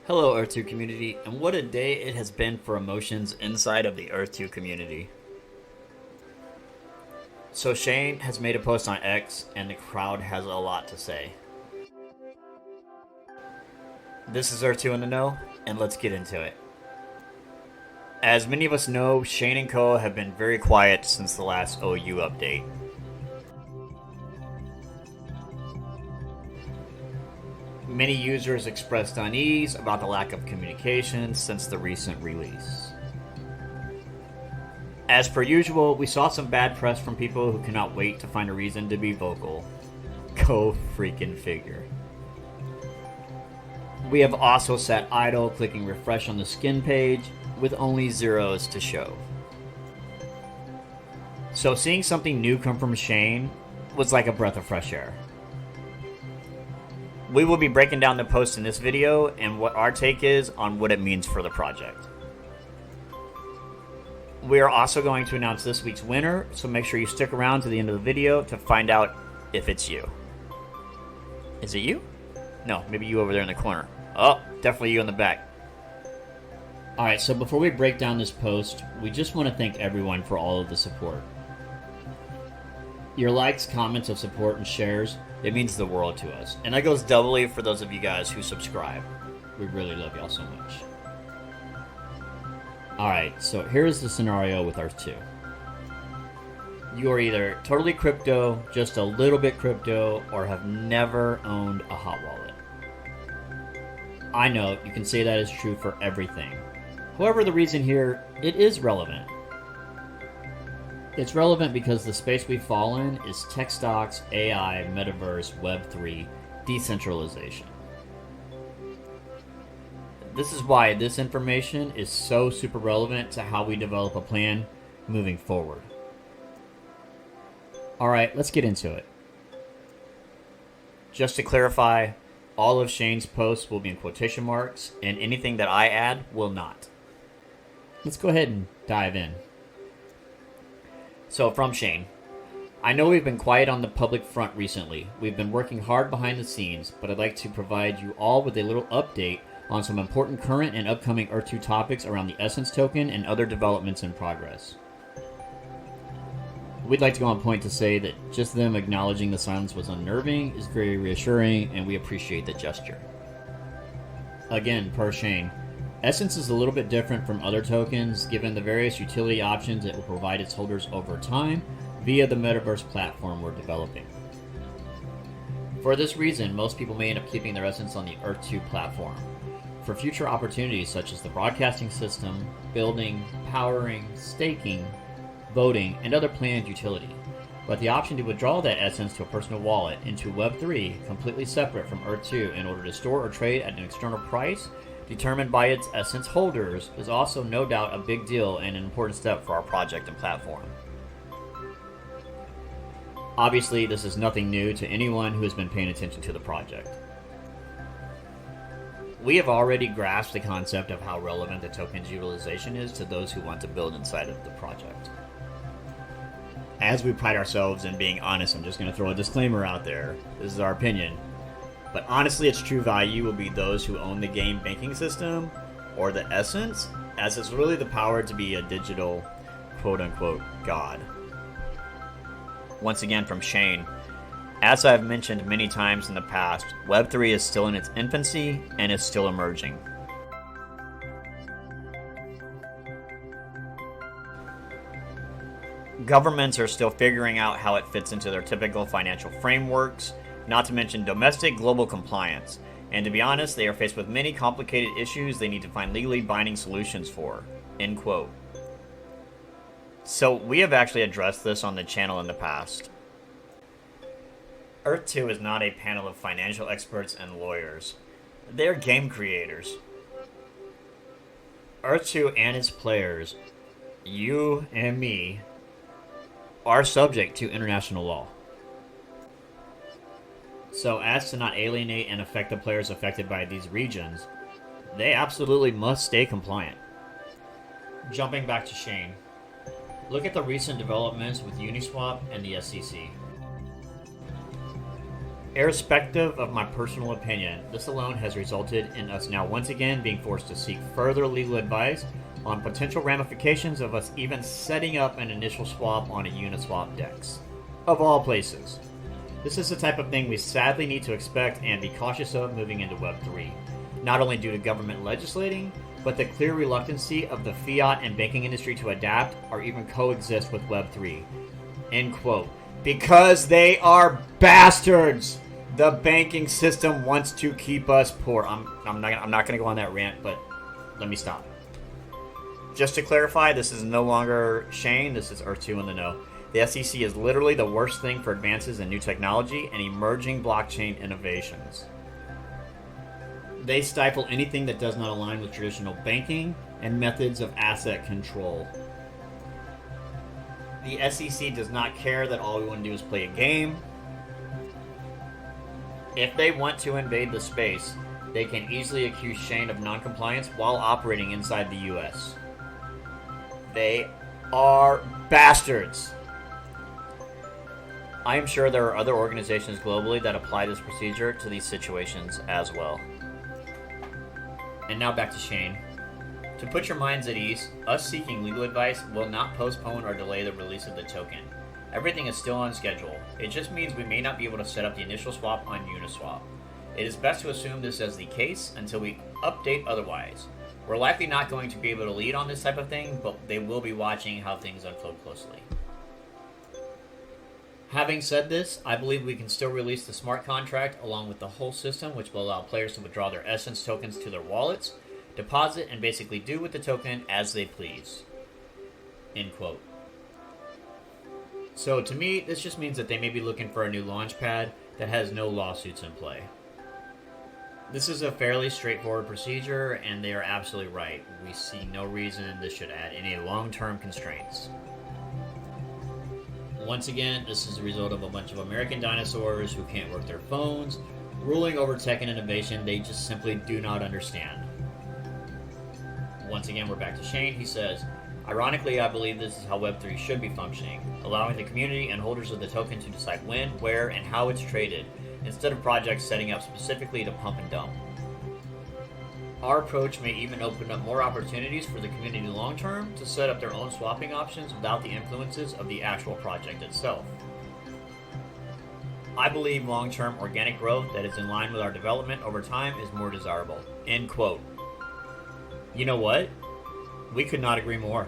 Hello, Earth2 community, and what a day it has been for emotions inside of the Earth2 community. So Shane has made a post on X, and the crowd has a lot to say. This is Earth2 in the know, and let's get into it. As many of us know, Shane and Co. have been very quiet since the last OU update. Many users expressed unease about the lack of communication since the recent release. As per usual, we saw some bad press from people who cannot wait to find a reason to be vocal. Go freaking figure. We have also sat idle clicking refresh on the skin page with only zeros to show. So seeing something new come from Shane was like a breath of fresh air. We will be breaking down the post in this video and what our take is on what it means for the project. We are also going to announce this week's winner, so make sure you stick around to the end of the video to find out if it's you. Is it you? No, maybe you over there in the corner. Oh, definitely you in the back. Alright, so before we break down this post, we just want to thank everyone for all of the support. Your likes, comments of support, and shares, it means the world to us. And that goes doubly for those of you guys who subscribe. We really love y'all so much. Alright, so here's the scenario with Earth2. You are either totally crypto, just a little bit crypto, or have never owned a hot wallet. I know, you can say that is true for everything. However, the reason here, it is relevant. It's relevant because the space we fall in is tech stocks, AI, metaverse, Web3, decentralization. This is why this information is so super relevant to how we develop a plan moving forward. Alright, let's get into it. Just to clarify, all of Shane's posts will be in quotation marks, and anything that I add will not. Let's go ahead and dive in. So, from Shane. I know we've been quiet on the public front recently. We've been working hard behind the scenes, but I'd like to provide you all with a little update on some important current and upcoming Earth2 topics around the Essence token and other developments in progress. We'd like to go on point to say that just them acknowledging the silence was unnerving is very reassuring, and we appreciate the gesture. Again, per Shane, Essence is a little bit different from other tokens given the various utility options it will provide its holders over time via the metaverse platform we're developing. For this reason, most people may end up keeping their Essence on the Earth2 platform for future opportunities such as the broadcasting system, building, powering, staking, voting, and other planned utility. But the option to withdraw that Essence to a personal wallet into Web3 completely separate from Earth2 in order to store or trade at an external price determined by its Essence holders is also no doubt a big deal and an important step for our project and platform. Obviously, this is nothing new to anyone who has been paying attention to the project. We have already grasped the concept of how relevant the token's utilization is to those who want to build inside of the project. As we pride ourselves in being honest, I'm just going to throw a disclaimer out there. This is our opinion. But honestly, its true value will be those who own the game banking system or the Essence, as it's really the power to be a digital quote-unquote god. Once again from Shane, as I've mentioned many times in the past, Web3 is still in its infancy and is still emerging. Governments are still figuring out how it fits into their typical financial frameworks, not to mention domestic global compliance. And to be honest, they are faced with many complicated issues they need to find legally binding solutions for. End quote. So we have actually addressed this on the channel in the past. Earth2 is not a panel of financial experts and lawyers. They're game creators. Earth2 and its players, you and me, are subject to international law. So as to not alienate and affect the players affected by these regions, they absolutely must stay compliant. Jumping back to Shane, look at the recent developments with Uniswap and the SEC. Irrespective of my personal opinion, this alone has resulted in us now once again being forced to seek further legal advice on potential ramifications of us even setting up an initial swap on a Uniswap DEX. Of all places. This is the type of thing we sadly need to expect and be cautious of moving into Web3, not only due to government legislating, but the clear reluctancy of the fiat and banking industry to adapt or even coexist with Web3. End quote. Because they are bastards! The banking system wants to keep us poor. I'm not going to go on that rant, but let me stop. Just to clarify, this is no longer Shane, this is Earth2 in the know. The SEC is literally the worst thing for advances in new technology and emerging blockchain innovations. They stifle anything that does not align with traditional banking and methods of asset control. The SEC does not care that all we want to do is play a game. If they want to invade the space, they can easily accuse Shane of non-compliance while operating inside the US. They are bastards. I am sure there are other organizations globally that apply this procedure to these situations as well. And now back to Shane. To put your minds at ease, us seeking legal advice will not postpone or delay the release of the token. Everything is still on schedule. It just means we may not be able to set up the initial swap on Uniswap. It is best to assume this as the case until we update otherwise. We're likely not going to be able to lead on this type of thing, but they will be watching how things unfold closely. Having said this, I believe we can still release the smart contract along with the whole system, which will allow players to withdraw their Essence tokens to their wallets, deposit, and basically do with the token as they please. End quote. So to me, this just means that they may be looking for a new launch pad that has no lawsuits in play. This is a fairly straightforward procedure, and they are absolutely right. We see no reason this should add any long-term constraints. Once again, this is the result of a bunch of American dinosaurs who can't work their phones, ruling over tech and innovation they just simply do not understand. Once again, we're back to Shane. He says, ironically, I believe this is how Web3 should be functioning, allowing the community and holders of the token to decide when, where, and how it's traded, instead of projects setting up specifically to pump and dump. Our approach may even open up more opportunities for the community long term to set up their own swapping options without the influences of the actual project itself. I believe long-term organic growth that is in line with our development over time is more desirable. End quote. You know what? We could not agree more.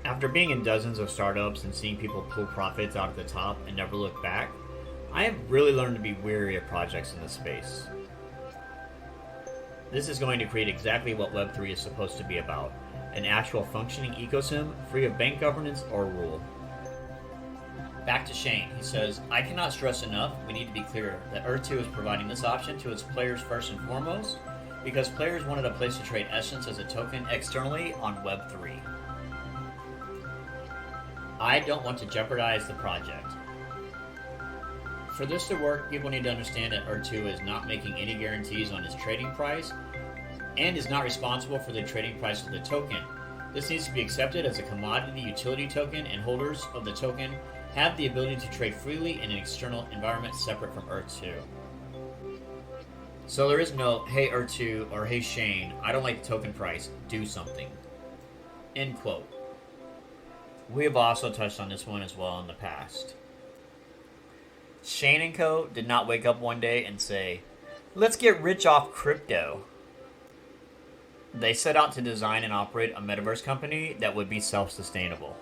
After being in dozens of startups and seeing people pull profits out at the top and never look back, I have really learned to be wary of projects in this space. This is going to create exactly what Web3 is supposed to be about, an actual functioning ecosystem free of bank governance or rule. Back to Shane. He says, I cannot stress enough, we need to be clear that Earth2 is providing this option to its players first and foremost, because players wanted a place to trade Essence as a token externally on Web3. I don't want to jeopardize the project. For this to work, people need to understand that Earth2 is not making any guarantees on its trading price and is not responsible for the trading price of the token. This needs to be accepted as a commodity utility token, and holders of the token have the ability to trade freely in an external environment separate from Earth2. So there is no, hey Earth2 or hey Shane, I don't like the token price, do something. End quote. We have also touched on this one as well in the past. Shane and Co. did not wake up one day and say, let's get rich off crypto. They set out to design and operate a metaverse company that would be self-sustainable.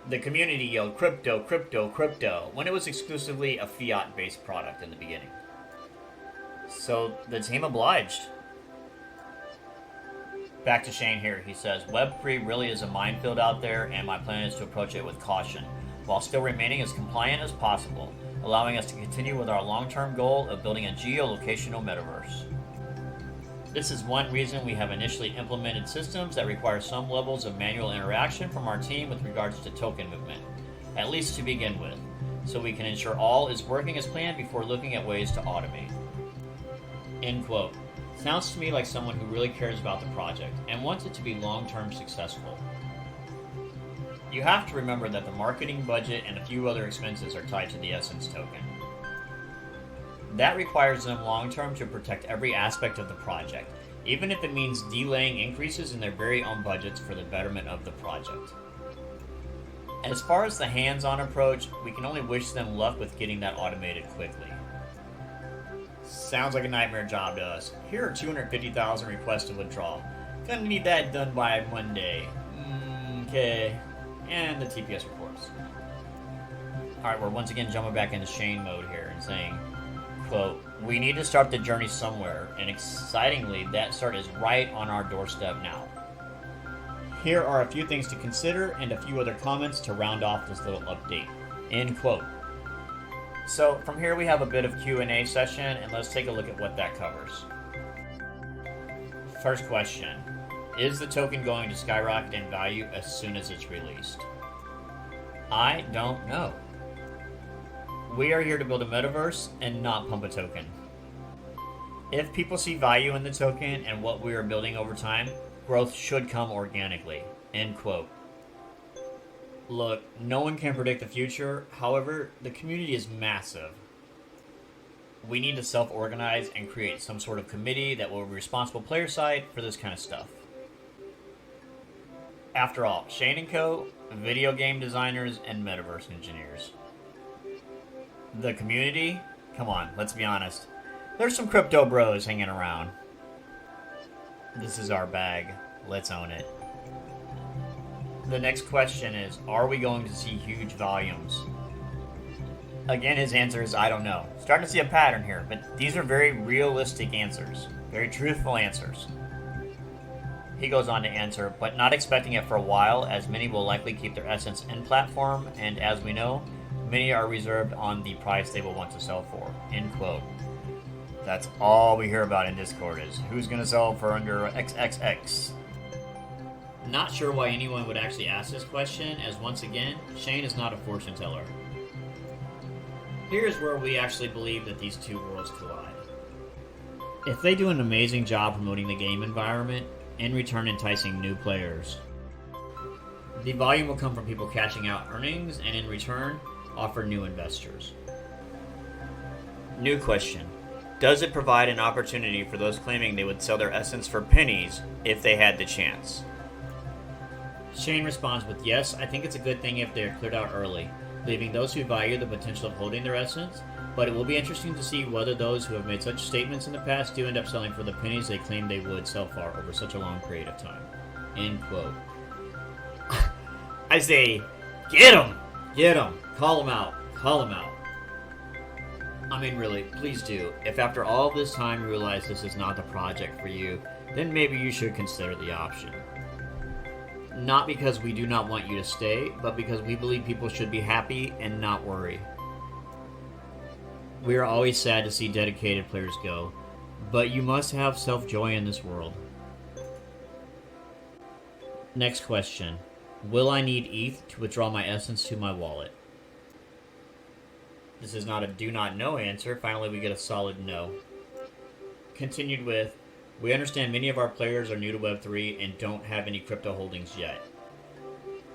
The community yelled crypto, crypto, crypto, when it was exclusively a fiat-based product in the beginning. So the team obliged. Back to Shane here. He says, Web3 really is a minefield out there, and my plan is to approach it with caution, while still remaining as compliant as possible, allowing us to continue with our long-term goal of building a geolocational metaverse. This is one reason we have initially implemented systems that require some levels of manual interaction from our team with regards to token movement, at least to begin with, so we can ensure all is working as planned before looking at ways to automate. End quote. Sounds to me like someone who really cares about the project and wants it to be long-term successful. You have to remember that the marketing budget and a few other expenses are tied to the Essence token. That requires them long-term to protect every aspect of the project, even if it means delaying increases in their very own budgets for the betterment of the project. As far as the hands-on approach, we can only wish them luck with getting that automated quickly. Sounds like a nightmare job to us. Here are 250,000 requests to withdraw. Gonna need that done by Monday. Okay. And the TPS reports. Alright, we're once again jumping back into Shane mode here and saying, quote, "We need to start the journey somewhere, and excitingly, that start is right on our doorstep now. Here are a few things to consider and a few other comments to round off this little update." End quote. So from here we have a bit of Q&A session, and let's take a look at what that covers. First question: is the token going to skyrocket in value as soon as it's released? I don't know. We are here to build a metaverse and not pump a token. If people see value in the token and what we are building over time, growth should come organically. End quote. Look, no one can predict the future. However, the community is massive. We need to self-organize and create some sort of committee that will be responsible player side for this kind of stuff. After all, Shane & Co., video game designers, and metaverse engineers. The community? Come on, let's be honest. There's some crypto bros hanging around. This is our bag. Let's own it. The next question is, are we going to see huge volumes? Again, his answer is, I don't know. Starting to see a pattern here, but these are very realistic answers. Very truthful answers. He goes on to answer, but not expecting it for a while, as many will likely keep their Essence in platform, and as we know, many are reserved on the price they will want to sell for. End quote. That's all we hear about in Discord is, who's going to sell for under XXX? Not sure why anyone would actually ask this question, as once again, Shane is not a fortune teller. Here's where we actually believe that these two worlds collide. If they do an amazing job promoting the game environment, in return enticing new players, the volume will come from people cashing out earnings, and in return, offer new investors. New question. Does it provide an opportunity for those claiming they would sell their Essence for pennies if they had the chance? Shane responds with, yes, I think it's a good thing if they're cleared out early, leaving those who value the potential of holding their Essence, but it will be interesting to see whether those who have made such statements in the past do end up selling for the pennies they claim they would sell for over such a long period of time. End quote. I say, get him! Get him! Call him out! Call him out! I mean, really, please do. If after all this time you realize this is not the project for you, then maybe you should consider the option. Not because we do not want you to stay, but because we believe people should be happy and not worry. We are always sad to see dedicated players go, but you must have self-joy in this world. Next question. Will I need ETH to withdraw my Essence to my wallet? This is not a do not know answer. Finally, we get a solid no. Continued with, we understand many of our players are new to Web3 and don't have any crypto holdings yet.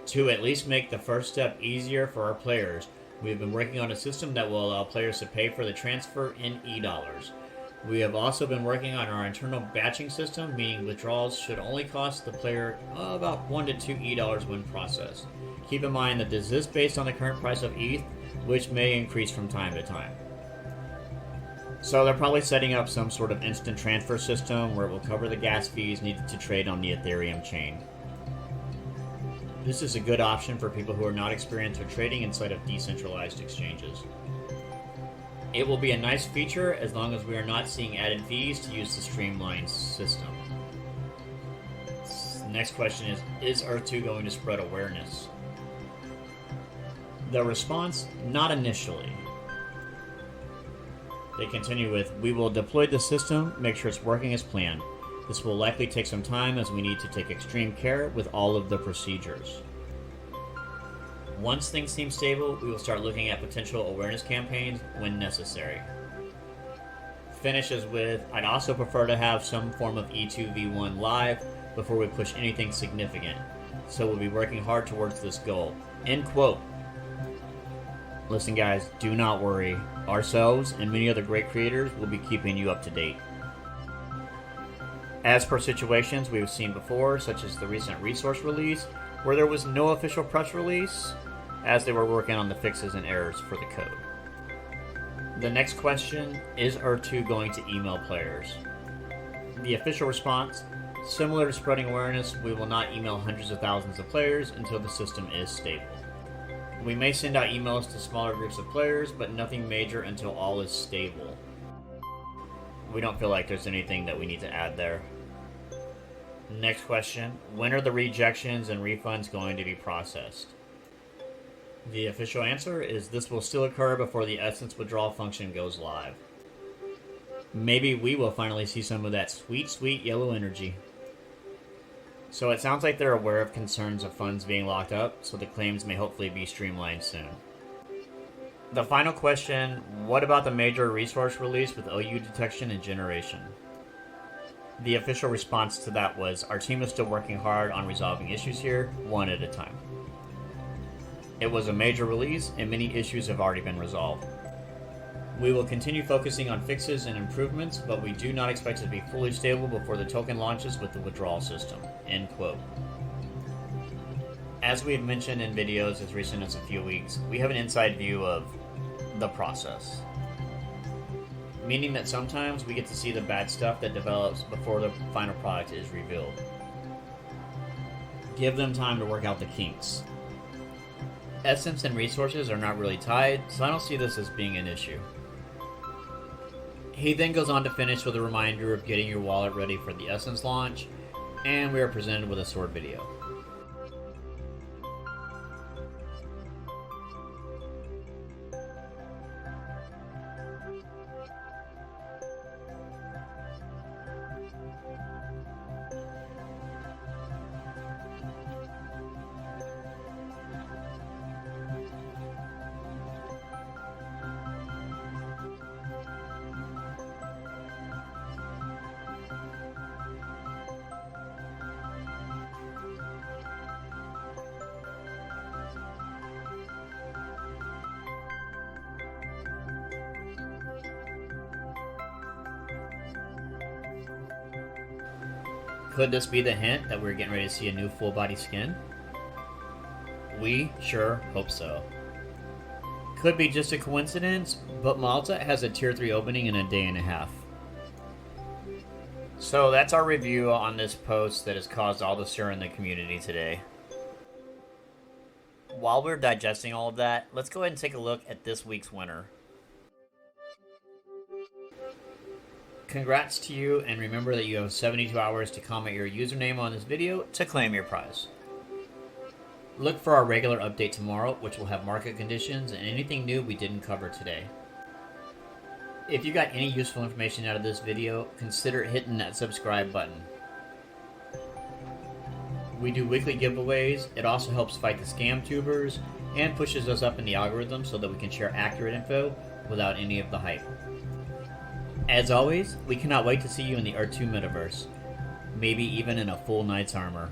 To at least make the first step easier for our players, we have been working on a system that will allow players to pay for the transfer in e-dollars. We have also been working on our internal batching system, meaning withdrawals should only cost the player about 1 to 2 e-dollars when processed. Keep in mind that this is based on the current price of ETH, which may increase from time to time. So they're probably setting up some sort of instant transfer system where it will cover the gas fees needed to trade on the Ethereum chain. This is a good option for people who are not experienced with trading inside of decentralized exchanges. It will be a nice feature as long as we are not seeing added fees to use the streamlined system. Next question is Earth2 going to spread awareness? The response, not initially. They continue with, we will deploy the system, make sure it's working as planned. This will likely take some time as we need to take extreme care with all of the procedures. Once things seem stable, we will start looking at potential awareness campaigns when necessary. Finishes with, I'd also prefer to have some form of E2v1 live before we push anything significant. so we'll be working hard towards this goal. End quote. Listen guys, do not worry. Ourselves and many other great creators will be keeping you up to date. As per situations we've seen before, such as the recent resource release, where there was no official press release, as they were working on the fixes and errors for the code. The next question, is Earth2 going to email players? The official response, similar to spreading awareness, we will not email hundreds of thousands of players until the system is stable. We may send out emails to smaller groups of players, but nothing major until all is stable. We don't feel like there's anything that we need to add there. Next question, when are the rejections and refunds going to be processed? The official answer is this will still occur before the Essence withdrawal function goes live. Maybe we will finally see some of that sweet, sweet yellow energy. So it sounds like they're aware of concerns of funds being locked up, so the claims may hopefully be streamlined soon. The final question, what about the major resource release with OU detection and generation? The official response to that was, our team is still working hard on resolving issues here, one at a time. It was a major release, and many issues have already been resolved. We will continue focusing on fixes and improvements, but we do not expect it to be fully stable before the token launches with the withdrawal system. End quote. As we had mentioned in videos as recent as a few weeks, we have an inside view of the process. Meaning that sometimes we get to see the bad stuff that develops before the final product is revealed. Give them time to work out the kinks. Essence and resources are not really tied, so I don't see this as being an issue. He then goes on to finish with a reminder of getting your wallet ready for the Essence launch, and we are presented with a sword video. Could this be the hint that we're getting ready to see a new full body skin? We sure hope so. Could be just a coincidence, but Malta has a tier 3 opening in a day and a half. So that's our review on this post that has caused all the stir in the community today. While we're digesting all of that, let's go ahead and take a look at this week's winner. Congrats to you, and remember that you have 72 hours to comment your username on this video to claim your prize. Look for our regular update tomorrow, which will have market conditions and anything new we didn't cover today. If you got any useful information out of this video, consider hitting that subscribe button. We do weekly giveaways. It also helps fight the scam tubers and pushes us up in the algorithm so that we can share accurate info without any of the hype. As always, we cannot wait to see you in the Earth2 metaverse, maybe even in a full knight's armor.